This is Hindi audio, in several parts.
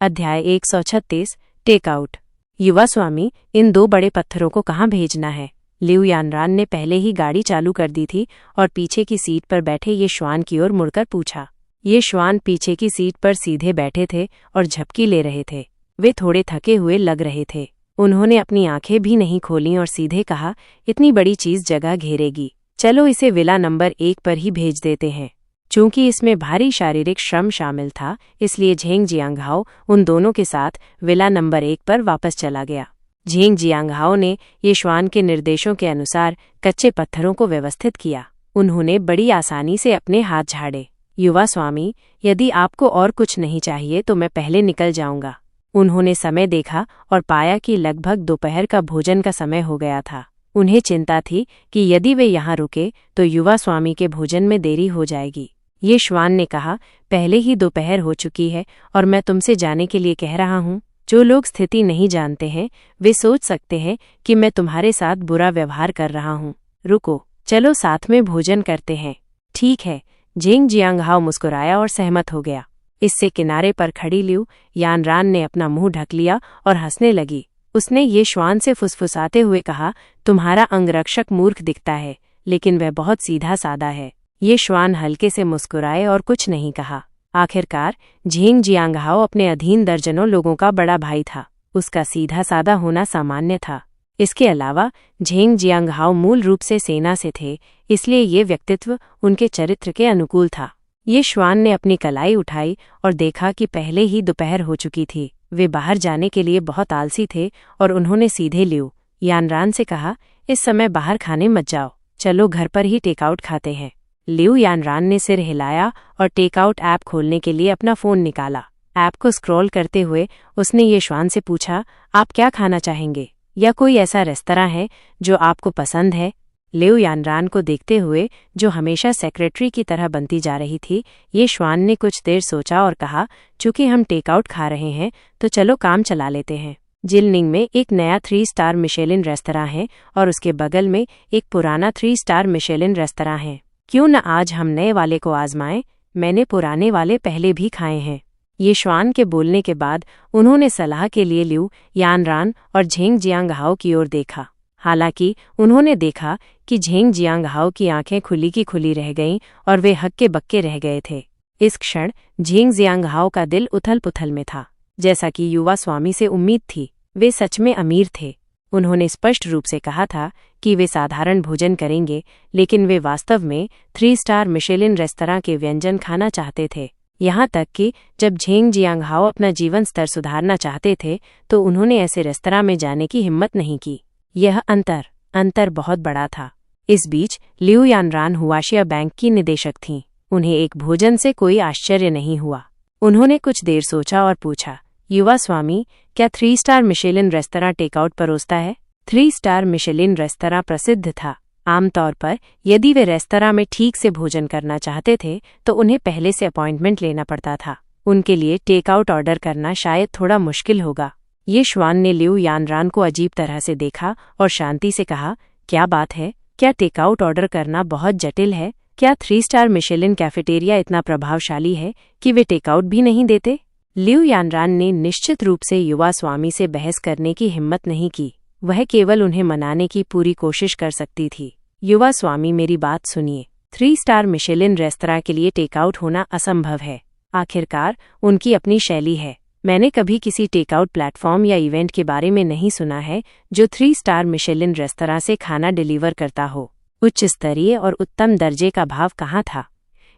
अध्याय 136 टेकआउट। युवा स्वामी, इन 2 बड़े पत्थरों को कहाँ भेजना है? लिऊ यानरान ने पहले ही गाड़ी चालू कर दी थी और पीछे की सीट पर बैठे ये श्वान की ओर मुड़कर पूछा। ये श्वान पीछे की सीट पर सीधे बैठे थे और झपकी ले रहे थे। वे थोड़े थके हुए लग रहे थे। उन्होंने अपनी आंखें भी नहीं खोलीं और सीधे कहा, इतनी बड़ी चीज जगह घेरेगी, चलो इसे विला नंबर 1 पर ही भेज देते हैं। चूंकि इसमें भारी शारीरिक श्रम शामिल था, इसलिए झेंग जियांगहाओ उन दोनों के साथ विला नंबर 1 पर वापस चला गया। झेंग जियांगहाओ ने ये श्वान के निर्देशों के अनुसार कच्चे पत्थरों को व्यवस्थित किया। उन्होंने बड़ी आसानी से अपने हाथ झाड़े। युवा स्वामी, यदि आपको और कुछ नहीं चाहिए तो मैं पहले निकल जाऊंगा। उन्होंने समय देखा और पाया कि लगभग दोपहर का भोजन का समय हो गया था। उन्हें चिंता थी कि यदि वे यहाँ रुके तो युवा स्वामी के भोजन में देरी हो जाएगी। ये श्वान ने कहा, पहले ही दोपहर हो चुकी है और मैं तुमसे जाने के लिए कह रहा हूँ। जो लोग स्थिति नहीं जानते हैं वे सोच सकते हैं कि मैं तुम्हारे साथ बुरा व्यवहार कर रहा हूँ। रुको, चलो साथ में भोजन करते हैं। ठीक है। झेंग जियांगहाओ मुस्कुराया और सहमत हो गया। इससे किनारे पर खड़ी लिऊ यानरान ने अपना मुंह ढक लिया और हंसने लगी। उसने ये श्वान से फुसफुसाते हुए कहा, तुम्हारा अंगरक्षक मूर्ख दिखता है, लेकिन वह बहुत सीधा सादा है। ये श्वान हल्के से मुस्कुराए और कुछ नहीं कहा। आखिरकार झेंग जियांगहाओ अपने अधीन दर्जनों लोगों का बड़ा भाई था। उसका सीधा सादा होना सामान्य था। इसके अलावा झेंग जियांगहाओ मूल रूप से सेना से थे, इसलिए ये व्यक्तित्व उनके चरित्र के अनुकूल था। ये श्वान ने अपनी कलाई उठाई और देखा कि पहले ही दोपहर हो चुकी थी। वे बाहर जाने के लिए बहुत आलसी थे और उन्होंने सीधे लिऊ यानरान से कहा, इस समय बाहर खाने मत जाओ, चलो घर पर ही टेकआउट खाते हैं। लिऊ यानरान ने सिर हिलाया और टेकआउट ऐप खोलने के लिए अपना फोन निकाला। ऐप को स्क्रॉल करते हुए उसने ये श्वान से पूछा, आप क्या खाना चाहेंगे या कोई ऐसा रेस्तरां है जो आपको पसंद है? लिऊ यानरान को देखते हुए, जो हमेशा सेक्रेटरी की तरह बनती जा रही थी, ये श्वान ने कुछ देर सोचा और कहा, चूंकि हम टेकआउट खा रहे हैं तो चलो काम चला लेते हैं। जिलनिंग में एक नया 3 स्टार मिशेलिन रेस्तरां है और उसके बगल में एक पुराना 3 स्टार मिशेलिन रेस्तरां है। क्यों न आज हम नए वाले को आजमाएं? मैंने पुराने वाले पहले भी खाए हैं। ये श्वान के बोलने के बाद उन्होंने सलाह के लिए लिऊ यानरान और झेंग जियांगहाओ की ओर देखा। हालांकि उन्होंने देखा कि झेंग जियांगहाओ की आंखें खुली की खुली रह गईं और वे हक्के बक्के रह गए थे। इस क्षण झेंग जियांगहाओ का दिल उथल पुथल में था। जैसा कि युवा स्वामी से उम्मीद थी, वे सच में अमीर थे। उन्होंने स्पष्ट रूप से कहा था कि वे साधारण भोजन करेंगे, लेकिन वे वास्तव में 3 स्टार मिशेलिन रेस्तरां के व्यंजन खाना चाहते थे। यहाँ तक कि जब झेंग जियांगहाओ अपना जीवन स्तर सुधारना चाहते थे तो उन्होंने ऐसे रेस्तरां में जाने की हिम्मत नहीं की। यह अंतर बहुत बड़ा था। इस बीच लिऊ यानरान हुआशिया बैंक की निदेशक थीं। उन्हें एक भोजन से कोई आश्चर्य नहीं हुआ। उन्होंने कुछ देर सोचा और पूछा, युवा स्वामी, क्या 3 स्टार मिशेलिन रेस्तरां टेकआउट परोसता है? 3 स्टार मिशेलिन रेस्तरां प्रसिद्ध था। आमतौर पर यदि वे रेस्तरां में ठीक से भोजन करना चाहते थे तो उन्हें पहले से अपॉइंटमेंट लेना पड़ता था। उनके लिए टेकआउट ऑर्डर करना शायद थोड़ा मुश्किल होगा। ये श्वान ने लिऊ यानरान को अजीब तरह से देखा और शांति से कहा, क्या बात है? क्या टेकआउट ऑर्डर करना बहुत जटिल है? क्या 3 स्टार मिशेलिन कैफेटेरिया इतना प्रभावशाली है कि वे टेकआउट भी नहीं देते? लिऊ यानरान ने निश्चित रूप से युवा स्वामी से बहस करने की हिम्मत नहीं की। वह केवल उन्हें मनाने की पूरी कोशिश कर सकती थी। युवा स्वामी, मेरी बात सुनिए। 3 स्टार मिशेलिन रेस्तरां के लिए टेकआउट होना असंभव है। आखिरकार उनकी अपनी शैली है। मैंने कभी किसी टेकआउट प्लेटफॉर्म या इवेंट के बारे में नहीं सुना है जो 3 स्टार मिशेलिन रेस्तरां से खाना डिलीवर करता हो। उच्च स्तरीय और उत्तम दर्जे का भाव कहाँ था?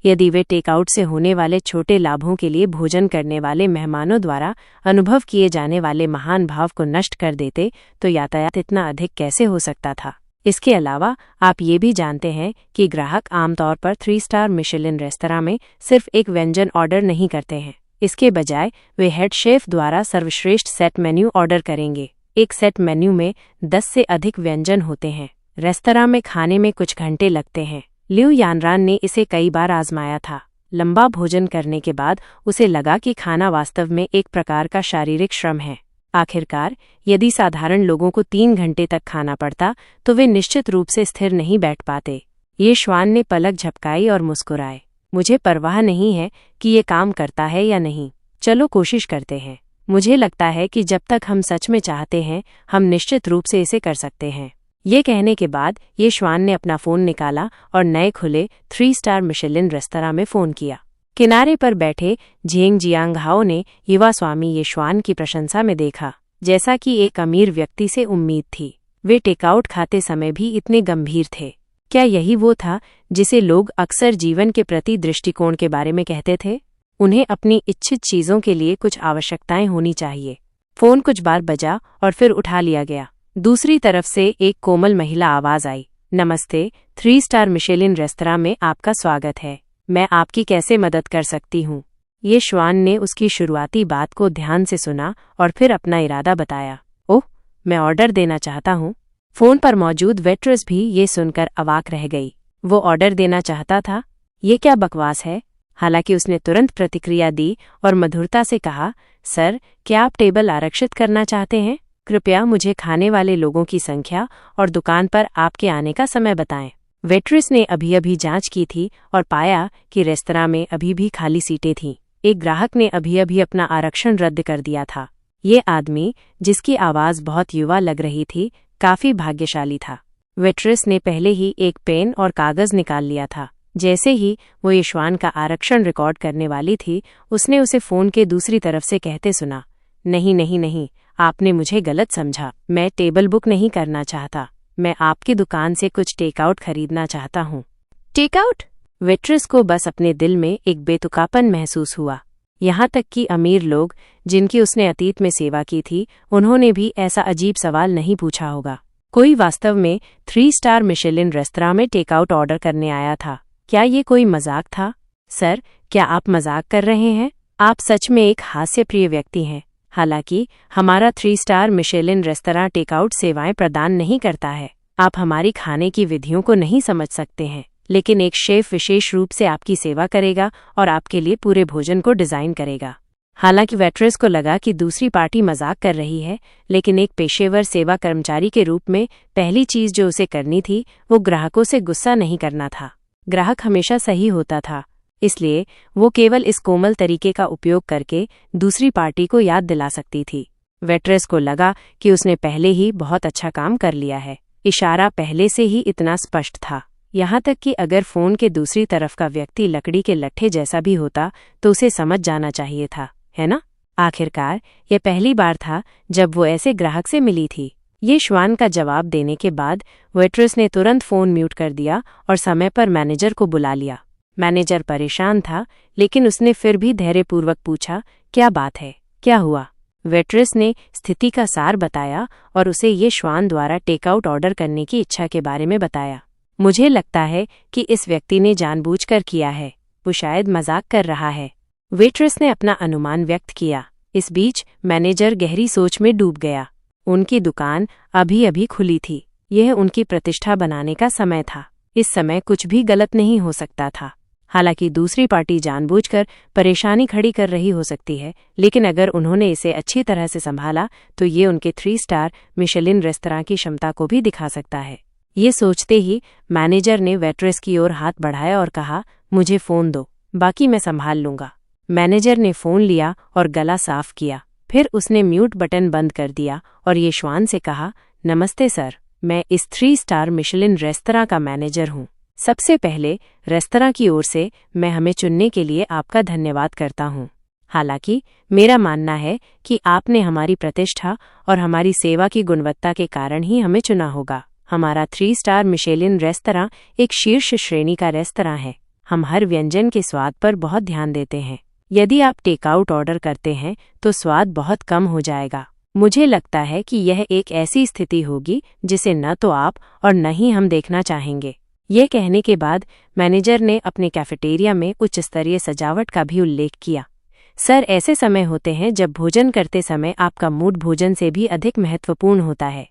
यदि वे टेकआउट से होने वाले छोटे लाभों के लिए भोजन करने वाले मेहमानों द्वारा अनुभव किए जाने वाले महान भाव को नष्ट कर देते तो यातायात इतना अधिक कैसे हो सकता था? इसके अलावा आप ये भी जानते हैं कि ग्राहक आमतौर पर 3 स्टार मिशेलिन रेस्तरां में सिर्फ एक व्यंजन ऑर्डर नहीं करते हैं। इसके बजाय वे हेड शेफ द्वारा सर्वश्रेष्ठ सेट मेन्यू ऑर्डर करेंगे। एक सेट मेन्यू में 10 से अधिक व्यंजन होते हैं। रेस्तरां में खाने में कुछ घंटे लगते हैं। लिऊ यानरान ने इसे कई बार आजमाया था। लंबा भोजन करने के बाद उसे लगा कि खाना वास्तव में एक प्रकार का शारीरिक श्रम है। आखिरकार यदि साधारण लोगों को 3 घंटे तक खाना पड़ता तो वे निश्चित रूप से स्थिर नहीं बैठ पाते। ये श्वान ने पलक झपकाई और मुस्कुराए। मुझे परवाह नहीं है कि ये काम करता है या नहीं, चलो कोशिश करते हैं। मुझे लगता है कि जब तक हम सच में चाहते हैं हम निश्चित रूप से इसे कर सकते हैं। ये कहने के बाद ये श्वान ने अपना फ़ोन निकाला और नए खुले 3 स्टार मिशेलिन रेस्तरां में फ़ोन किया। किनारे पर बैठे झेंग जियांगहाओ ने युवा स्वामी ये श्वान की प्रशंसा में देखा, जैसा कि एक अमीर व्यक्ति से उम्मीद थी। वे टेकआउट खाते समय भी इतने गंभीर थे। क्या यही वो था जिसे लोग अक्सर जीवन के प्रति दृष्टिकोण के बारे में कहते थे? उन्हें अपनी इच्छित चीज़ों के लिए कुछ आवश्यकताएं होनी चाहिए। फ़ोन कुछ बार बजा और फिर उठा लिया गया। दूसरी तरफ से एक कोमल महिला आवाज़ आई, नमस्ते, 3 स्टार मिशेलिन रेस्तरां में आपका स्वागत है। मैं आपकी कैसे मदद कर सकती हूँ? ये श्वान ने उसकी शुरुआती बात को ध्यान से सुना और फिर अपना इरादा बताया। ओह, मैं ऑर्डर देना चाहता हूँ। फ़ोन पर मौजूद वेट्रेस भी ये सुनकर अवाक रह गई। वो ऑर्डर देना चाहता था? ये क्या बकवास है? हालांकि उसने तुरंत प्रतिक्रिया दी और मधुरता से कहा, सर, क्या आप टेबल आरक्षित करना चाहते हैं? कृपया मुझे खाने वाले लोगों की संख्या और दुकान पर आपके आने का समय बताएं। वेट्रेस ने अभी अभी जांच की थी और पाया कि रेस्तरां में अभी भी खाली सीटें थीं। एक ग्राहक ने अभी अभी अपना आरक्षण रद्द कर दिया था। ये आदमी, जिसकी आवाज़ बहुत युवा लग रही थी, काफी भाग्यशाली था। वेट्रेस ने पहले ही एक पेन और कागज निकाल लिया था। जैसे ही वो ये श्वान का आरक्षण रिकॉर्ड करने वाली थी, उसने उसे फ़ोन के दूसरी तरफ से कहते सुना, नहीं नहीं नहीं, आपने मुझे गलत समझा। मैं टेबल बुक नहीं करना चाहता। मैं आपकी दुकान से कुछ टेकआउट खरीदना चाहता हूँ। टेकआउट? वेट्रेस को बस अपने दिल में एक बेतुकापन महसूस हुआ। यहाँ तक कि अमीर लोग, जिनकी उसने अतीत में सेवा की थी, उन्होंने भी ऐसा अजीब सवाल नहीं पूछा होगा। कोई वास्तव में 3 स्टार मिशेलिन रेस्तरां में टेकआउट ऑर्डर करने आया था। क्या ये कोई मजाक था? सर, क्या आप मजाक कर रहे हैं? आप सच में एक हास्यप्रिय व्यक्ति हैं। हालांकि हमारा 3 स्टार मिशेलिन रेस्तरां टेकआउट सेवाएं प्रदान नहीं करता है। आप हमारी खाने की विधियों को नहीं समझ सकते हैं, लेकिन एक शेफ विशेष रूप से आपकी सेवा करेगा और आपके लिए पूरे भोजन को डिज़ाइन करेगा। हालांकि वेट्रेस को लगा कि दूसरी पार्टी मजाक कर रही है, लेकिन एक पेशेवर सेवा कर्मचारी के रूप में पहली चीज़ जो उसे करनी थी वो ग्राहकों से गुस्सा नहीं करना था। ग्राहक हमेशा सही होता था, इसलिए वो केवल इस कोमल तरीके का उपयोग करके दूसरी पार्टी को याद दिला सकती थी। वेट्रेस को लगा कि उसने पहले ही बहुत अच्छा काम कर लिया है। इशारा पहले से ही इतना स्पष्ट था, यहाँ तक कि अगर फ़ोन के दूसरी तरफ का व्यक्ति लकड़ी के लट्ठे जैसा भी होता तो उसे समझ जाना चाहिए था, है ना? आखिरकार यह पहली बार था जब वो ऐसे ग्राहक से मिली थी। ये श्वान का जवाब देने के बाद वेट्रेस ने तुरंत फ़ोन म्यूट कर दिया और समय पर मैनेजर को बुला लिया। मैनेजर परेशान था, लेकिन उसने फिर भी धैर्यपूर्वक पूछा, क्या बात है, क्या हुआ? वेट्रेस ने स्थिति का सार बताया और उसे ये श्वान द्वारा टेकआउट ऑर्डर करने की इच्छा के बारे में बताया। मुझे लगता है कि इस व्यक्ति ने जानबूझकर किया है। वो शायद मजाक कर रहा है। वेट्रेस ने अपना अनुमान व्यक्त किया। इस बीच मैनेजर गहरी सोच में डूब गया। उनकी दुकान अभी अभी खुली थी। यह उनकी प्रतिष्ठा बनाने का समय था। इस समय कुछ भी गलत नहीं हो सकता था। हालांकि दूसरी पार्टी जानबूझकर परेशानी खड़ी कर रही हो सकती है, लेकिन अगर उन्होंने इसे अच्छी तरह से संभाला तो ये उनके 3 स्टार मिशेलिन रेस्तरां की क्षमता को भी दिखा सकता है। ये सोचते ही मैनेजर ने वेट्रेस की ओर हाथ बढ़ाया और कहा, मुझे फ़ोन दो, बाकी मैं संभाल लूंगा। मैनेजर ने फ़ोन लिया और गला साफ किया। फिर उसने म्यूट बटन बंद कर दिया और ये श्वान से कहा, नमस्ते सर, मैं इस 3 स्टार मिशेलिन रेस्तरां का मैनेजर हूँ। सबसे पहले रेस्तरां की ओर से मैं हमें चुनने के लिए आपका धन्यवाद करता हूँ। हालांकि मेरा मानना है कि आपने हमारी प्रतिष्ठा और हमारी सेवा की गुणवत्ता के कारण ही हमें चुना होगा। हमारा 3 स्टार मिशेलिन रेस्तरां एक शीर्ष श्रेणी का रेस्तरां है। हम हर व्यंजन के स्वाद पर बहुत ध्यान देते हैं। यदि आप टेकआउट ऑर्डर करते हैं तो स्वाद बहुत कम हो जाएगा। मुझे लगता है कि यह एक ऐसी स्थिति होगी जिसे न तो आप और न ही हम देखना चाहेंगे। ये कहने के बाद मैनेजर ने अपने कैफेटेरिया में उच्च स्तरीय सजावट का भी उल्लेख किया। सर, ऐसे समय होते हैं जब भोजन करते समय आपका मूड भोजन से भी अधिक महत्वपूर्ण होता है।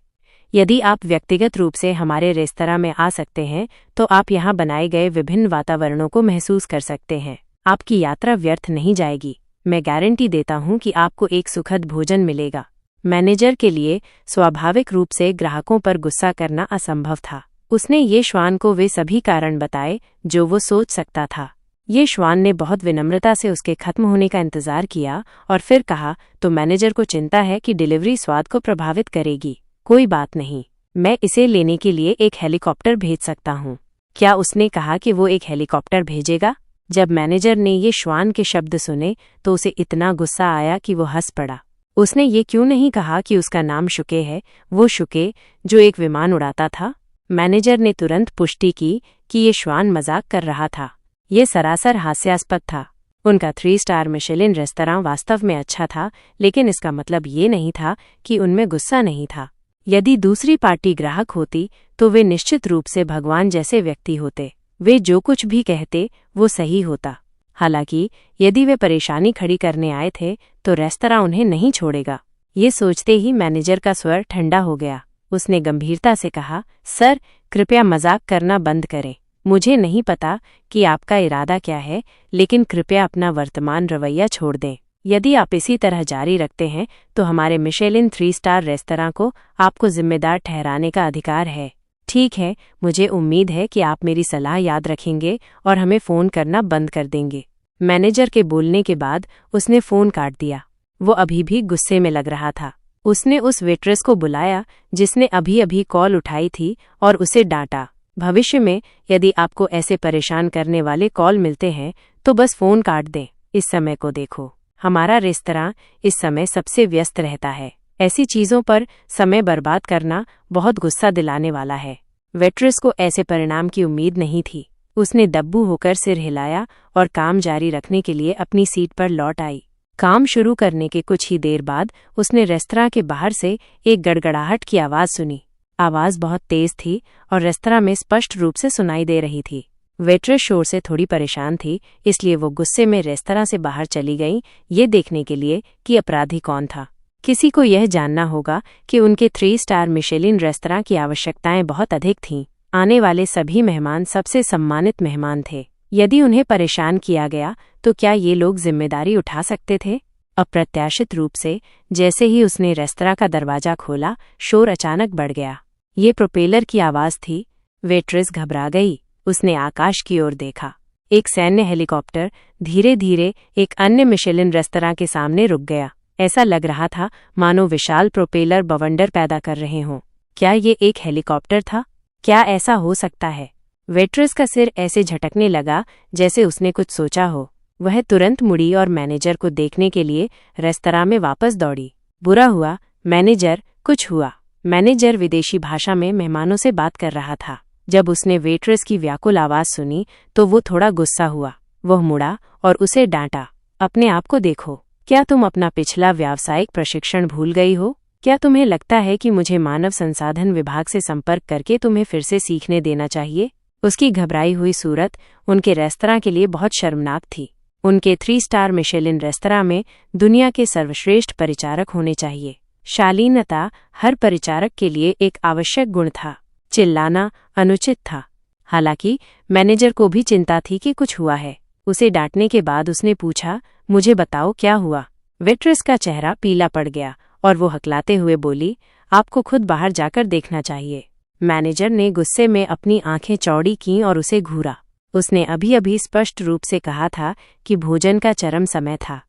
यदि आप व्यक्तिगत रूप से हमारे रेस्तरां में आ सकते हैं तो आप यहाँ बनाए गए विभिन्न वातावरणों को महसूस कर सकते हैं। आपकी यात्रा व्यर्थ नहीं जाएगी। मैं गारंटी देता हूँ कि आपको एक सुखद भोजन मिलेगा। मैनेजर के लिए स्वाभाविक रूप से ग्राहकों पर गुस्सा करना असंभव था। उसने ये श्वान को वे सभी कारण बताए जो वो सोच सकता था। ये श्वान ने बहुत विनम्रता से उसके खत्म होने का इंतजार किया और फिर कहा, तो मैनेजर को चिंता है कि डिलीवरी स्वाद को प्रभावित करेगी। कोई बात नहीं, मैं इसे लेने के लिए एक हेलीकॉप्टर भेज सकता हूँ। क्या उसने कहा कि वो एक हेलीकॉप्टर भेजेगा? जब मैनेजर ने ये श्वान के शब्द सुने तो उसे इतना गुस्सा आया कि वो हंस पड़ा। उसने ये क्यों नहीं कहा कि उसका नाम शुके है, वो शुके जो एक विमान उड़ाता था? मैनेजर ने तुरंत पुष्टि की कि ये श्वान मजाक कर रहा था। ये सरासर हास्यास्पद था। उनका 3 स्टार मिशेलिन रेस्तरां वास्तव में अच्छा था, लेकिन इसका मतलब ये नहीं था कि उनमें गुस्सा नहीं था। यदि दूसरी पार्टी ग्राहक होती तो वे निश्चित रूप से भगवान जैसे व्यक्ति होते। वे जो कुछ भी कहते वो सही होता। हालांकि यदि वे परेशानी खड़ी करने आए थे तो रेस्तरां उन्हें नहीं छोड़ेगा। ये सोचते ही मैनेजर का स्वर ठंडा हो गया। उसने गंभीरता से कहा, सर, कृपया मजाक करना बंद करें। मुझे नहीं पता कि आपका इरादा क्या है, लेकिन कृपया अपना वर्तमान रवैया छोड़ दें। यदि आप इसी तरह जारी रखते हैं तो हमारे मिशेलिन 3 स्टार रेस्तरां को आपको जिम्मेदार ठहराने का अधिकार है। ठीक है, मुझे उम्मीद है कि आप मेरी सलाह याद रखेंगे और हमें फ़ोन करना बंद कर देंगे। मैनेजर के बोलने के बाद उसने फ़ोन काट दिया। वो अभी भी गुस्से में लग रहा था। उसने उस वेट्रेस को बुलाया जिसने अभी अभी कॉल उठाई थी और उसे डांटा। भविष्य में यदि आपको ऐसे परेशान करने वाले कॉल मिलते हैं तो बस फ़ोन काट दें। इस समय को देखो, हमारा रेस्तरां इस समय सबसे व्यस्त रहता है। ऐसी चीज़ों पर समय बर्बाद करना बहुत गुस्सा दिलाने वाला है। वेट्रेस को ऐसे परिणाम की उम्मीद नहीं थी। उसने दब्बू होकर सिर हिलाया और काम जारी रखने के लिए अपनी सीट पर लौट आई। काम शुरू करने के कुछ ही देर बाद उसने रेस्तरां के बाहर से एक गड़गड़ाहट की आवाज़ सुनी। आवाज़ बहुत तेज थी और रेस्तरां में स्पष्ट रूप से सुनाई दे रही थी। वेट्रेस शोर से थोड़ी परेशान थी, इसलिए वो गुस्से में रेस्तरां से बाहर चली गई, ये देखने के लिए कि अपराधी कौन था। किसी को यह जानना होगा कि उनके 3 स्टार मिशेलिन रेस्तरां की आवश्यकताएं बहुत अधिक थीं। आने वाले सभी मेहमान सबसे सम्मानित मेहमान थे। यदि उन्हें परेशान किया गया तो क्या ये लोग जिम्मेदारी उठा सकते थे? अप्रत्याशित रूप से जैसे ही उसने रेस्तरां का दरवाजा खोला, शोर अचानक बढ़ गया। ये प्रोपेलर की आवाज़ थी। वेट्रेस घबरा गई। उसने आकाश की ओर देखा। एक सैन्य हेलीकॉप्टर धीरे धीरे एक अन्य मिशेलिन रेस्तरां के सामने रुक गया। ऐसा लग रहा था मानो विशाल प्रोपेलर बवंडर पैदा कर रहे हों। क्या ये एक हेलीकॉप्टर था? क्या ऐसा हो सकता है? वेट्रेस का सिर ऐसे झटकने लगा जैसे उसने कुछ सोचा हो। वह तुरंत मुड़ी और मैनेजर को देखने के लिए रेस्तरां में वापस दौड़ी। बुरा हुआ, मैनेजर, कुछ हुआ। मैनेजर विदेशी भाषा में मेहमानों से बात कर रहा था। जब उसने वेट्रेस की व्याकुल आवाज़ सुनी तो वो थोड़ा गुस्सा हुआ। वह मुड़ा और उसे डांटा। अपने आप को देखो। क्या तुम अपना पिछला व्यावसायिक प्रशिक्षण भूल गई हो? क्या तुम्हें लगता है कि मुझे मानव संसाधन विभाग से संपर्क करके तुम्हें फिर से सीखने देना चाहिए? उसकी घबराई हुई सूरत उनके रेस्तरां के लिए बहुत शर्मनाक थी। उनके 3 स्टार मिशेलिन रेस्तरां में दुनिया के सर्वश्रेष्ठ परिचारक होने चाहिए। शालीनता हर परिचारक के लिए एक आवश्यक गुण था। चिल्लाना अनुचित था। हालांकि मैनेजर को भी चिंता थी कि कुछ हुआ है। उसे डांटने के बाद उसने पूछा, मुझे बताओ क्या हुआ? वेट्रेस का चेहरा पीला पड़ गया और वो हकलाते हुए बोली, आपको खुद बाहर जाकर देखना चाहिए। मैनेजर ने गुस्से में अपनी आंखें चौड़ी कीं और उसे घूरा। उसने अभी अभी स्पष्ट रूप से कहा था कि भोजन का चरम समय था।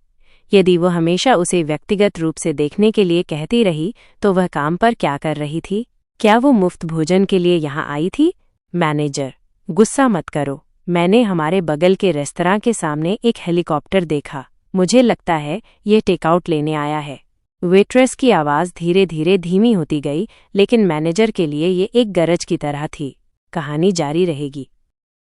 यदि वो हमेशा उसे व्यक्तिगत रूप से देखने के लिए कहती रही तो वह काम पर क्या कर रही थी? क्या वो मुफ्त भोजन के लिए यहाँ आई थी? मैनेजर, गुस्सा मत करो। मैंने हमारे बगल के रेस्तरां के सामने एक हेलीकॉप्टर देखा। मुझे लगता है ये टेकआउट लेने आया है। वेट्रेस की आवाज़ धीरे धीरे धीमी होती गई, लेकिन मैनेजर के लिए ये एक गरज की तरह थी। कहानी जारी रहेगी।